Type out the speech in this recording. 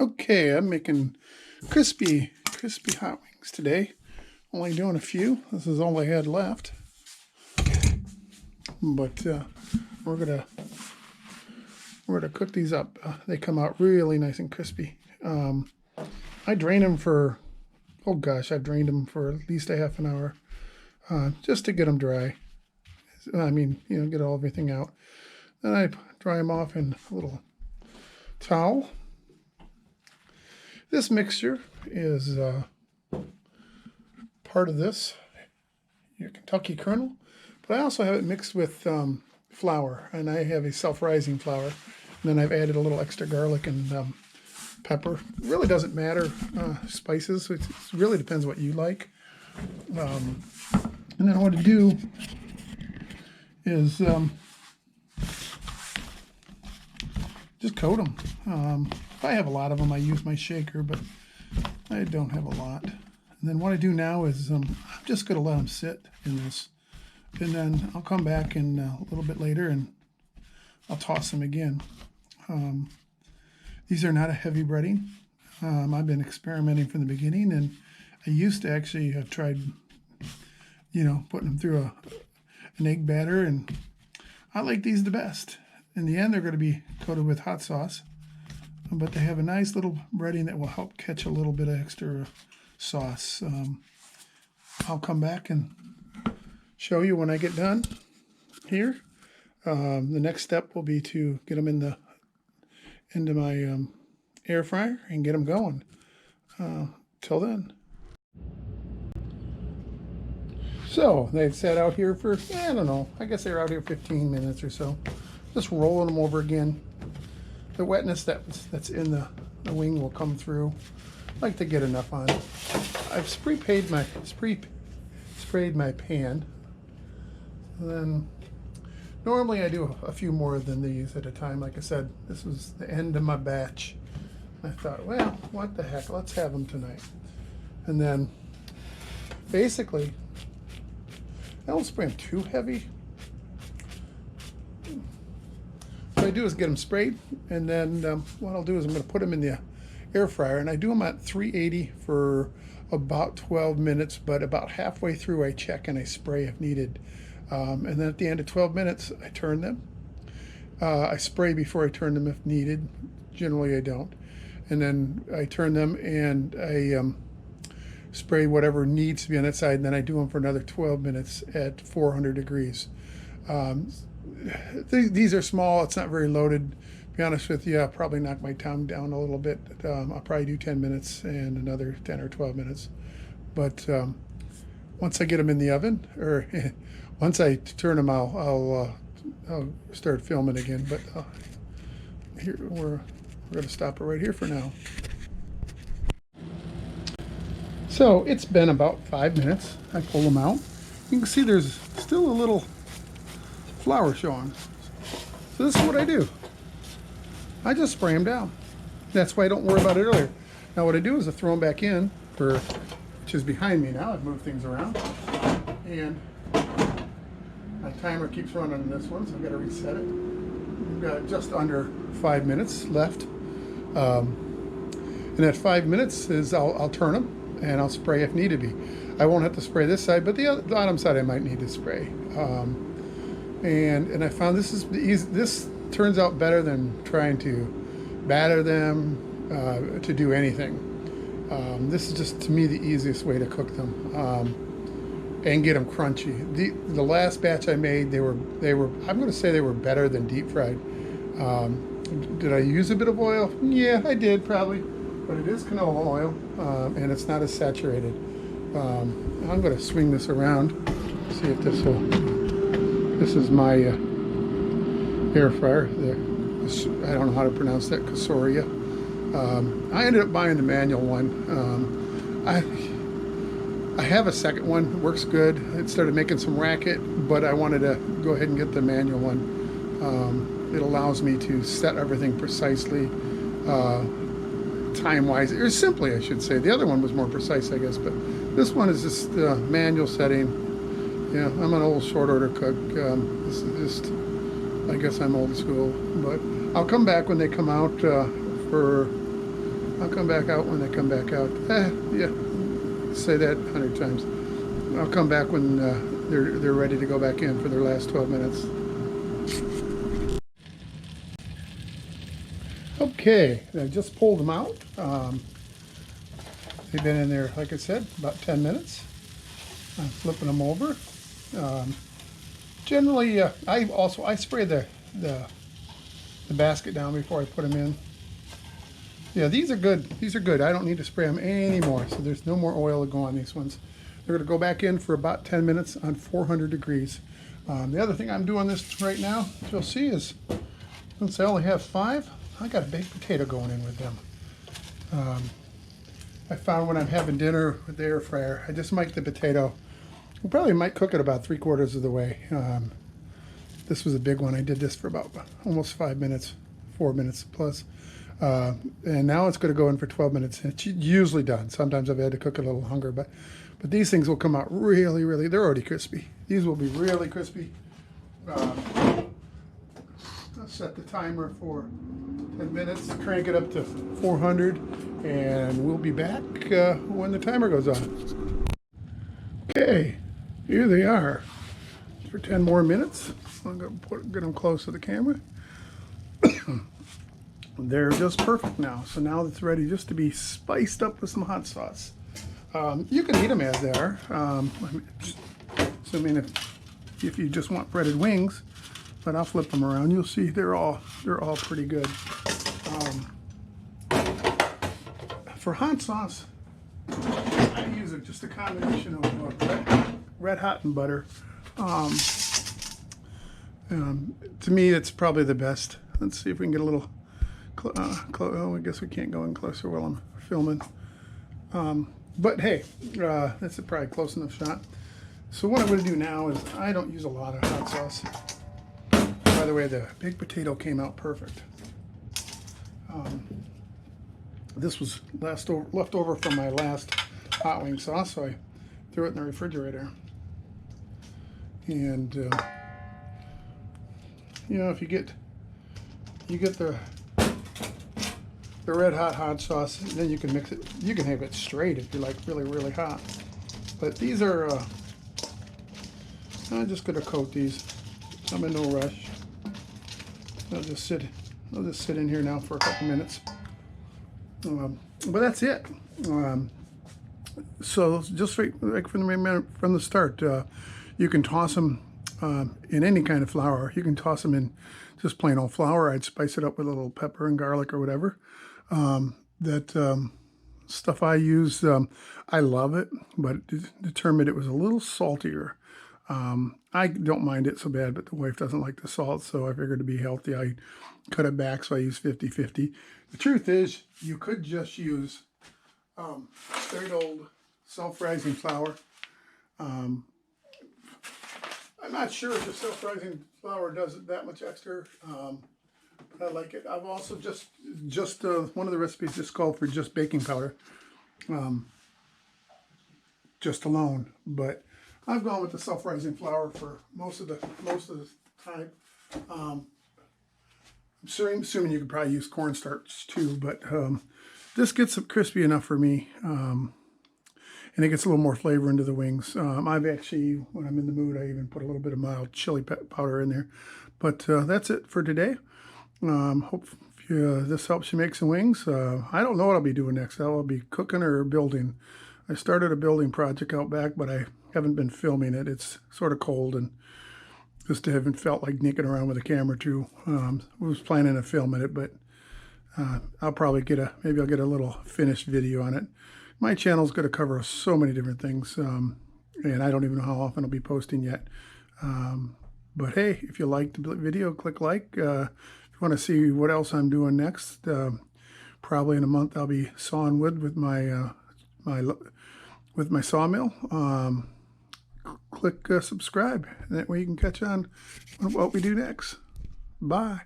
Okay, I'm making crispy hot wings today. Only doing a few. This is all I had left. But we're gonna cook these up. They come out really nice and crispy. I drain them for, oh gosh, I've drained them for at least a half an hour just to get them dry. I mean, get everything out. Then I dry them off in a little towel. This mixture is part of this, your Kentucky Kernel, but I also have it mixed with flour, and I have a self-rising flour. And then I've added a little extra garlic and pepper. It really doesn't matter, spices. It really depends what you like. And then what I do is just coat them. If I have a lot of them, I use my shaker, but I don't have a lot. And then what I do now is I'm just going to let them sit in this. And then I'll come back in a little bit later and I'll toss them again. These are not a heavy breading. I've been experimenting from the beginning, and I used to actually have tried, putting them through an egg batter, and I like these the best. In the end, they're going to be coated with hot sauce, but they have a nice little breading that will help catch a little bit of extra sauce. I'll come back and show you when I get done here. The next step will be to get them into my air fryer and get them going. Till then. So they've sat out here for, I don't know, I guess they were out here 15 minutes or so. Just rolling them over again. The wetness that's in the wing will come through. I like to get enough on. I've sprayed my pan. And then normally I do a few more than these at a time. Like I said, this was the end of my batch. I thought, well, what the heck, let's have them tonight. And then basically, I don't spray them too heavy. What I do is get them sprayed, and then what I'll do is I'm going to put them in the air fryer, and I do them at 380 for about 12 minutes, but about halfway through I check and I spray if needed. And then at the end of 12 minutes, I turn them. I spray before I turn them if needed. Generally, I don't. And then I turn them and I spray whatever needs to be on that side, and then I do them for another 12 minutes at 400 degrees. These are small. It's not very loaded. To be honest with you, I'll probably knock my time down a little bit. I'll probably do 10 minutes and another 10 or 12 minutes. But once I get them in the oven, or once I turn them, I'll start filming again. But here we're going to stop it right here for now. So it's been about 5 minutes. I pull them out. You can see there's still a little flour showing. So this is what I do. I just spray them down. That's why I don't worry about it earlier. Now what I do is I throw them back in, which is behind me now. I've moved things around. And my timer keeps running on this one, so I've got to reset it. We've got just under 5 minutes left. And at 5 minutes is I'll turn them and I'll spray if needed be. I won't have to spray this side, but the bottom side I might need to spray. And I found this turns out better than trying to batter them to do anything. This is just, to me, the easiest way to cook them and get them crunchy. The last batch I made, they were I'm going to say they were better than deep fried. Did I use a bit of oil? Yeah, I did probably, but it is canola oil and it's not as saturated. I'm going to swing this around, see if this will. This is my air fryer. I don't know how to pronounce that, Casoria. I ended up buying the manual one. I have a second one. It works good. It started making some racket, but I wanted to go ahead and get the manual one. It allows me to set everything precisely, time-wise, or simply, I should say. The other one was more precise, I guess, but this one is just manual setting. Yeah, I'm an old short order cook. This is just, I guess I'm old school, but I'll come back when they come out for I'll come back out when they come back out. Yeah, say that 100 times. I'll come back when they're ready to go back in for their last 12 minutes. Okay, I just pulled them out. They've been in there, like I said, about 10 minutes. I'm flipping them over. Generally, I spray the basket down before I put them in. Yeah, these are good. These are good. I don't need to spray them anymore, so there's no more oil to go on these ones. They're going to go back in for about 10 minutes on 400 degrees. The other thing I'm doing this right now, you'll see, is since I only have 5, I got a baked potato going in with them. I found when I'm having dinner with the air fryer, I just make the potato. I probably might cook it about 3/4 of the way. This was a big one. I did this for about almost 5 minutes, 4 minutes plus. And now it's going to go in for 12 minutes. It's usually done. Sometimes I've had to cook it a little longer, but these things will come out really, really, they're already crispy. These will be really crispy. I'll set the timer for 10 minutes, crank it up to 400, and we'll be back when the timer goes on. Okay, here they are for 10 more minutes. I'm going to get them close to the camera. They're just perfect now. So now it's ready just to be spiced up with some hot sauce. You can eat them as they are. Assuming if you just want breaded wings, but I'll flip them around. You'll see they're all pretty good. For hot sauce, I use just a combination of red hot and butter. To me, it's probably the best. Let's see if we can get a little. Oh, I guess we can't go in closer while I'm filming. But hey, that's a probably close enough shot. So what I'm going to do now is I don't use a lot of hot sauce. By the way, the baked potato came out perfect. This was left over from my last hot wing sauce, so I threw it in the refrigerator. And you know, if you get the red hot sauce, then you can mix it. You can have it straight if you like really, really hot. But these are, I'm just gonna coat these. I'm in no rush. I'll just sit in here now for a couple minutes. But that's it. So just like from the start, you can toss them in any kind of flour. You can toss them in just plain old flour. I'd spice it up with a little pepper and garlic or whatever. Stuff I use, I love it, but determined it was a little saltier. I don't mind it so bad, but the wife doesn't like the salt, so I figured to be healthy, I cut it back, so I use 50-50. The truth is, you could just use straight old self-rising flour. I'm not sure if the self-rising flour does that much extra, but I like it. I've also just one of the recipes just called for just baking powder, just alone. But I've gone with the self-rising flour for most of the time. I'm assuming you could probably use cornstarch too, but this gets crispy enough for me. And it gets a little more flavor into the wings. I've actually, when I'm in the mood, I even put a little bit of mild chili powder in there. But that's it for today. Hope this helps you make some wings. I don't know what I'll be doing next. I'll be cooking or building. I started a building project out back, but I haven't been filming it. It's sort of cold, and just haven't felt like nicking around with a camera too. I was planning to film it, but I'll probably maybe I'll get a little finished video on it. My channel's going to cover so many different things, and I don't even know how often I'll be posting yet. But hey, if you liked the video, click like. If you want to see what else I'm doing next, probably in a month I'll be sawing wood with my sawmill. Click subscribe, and that way you can catch on what we do next. Bye.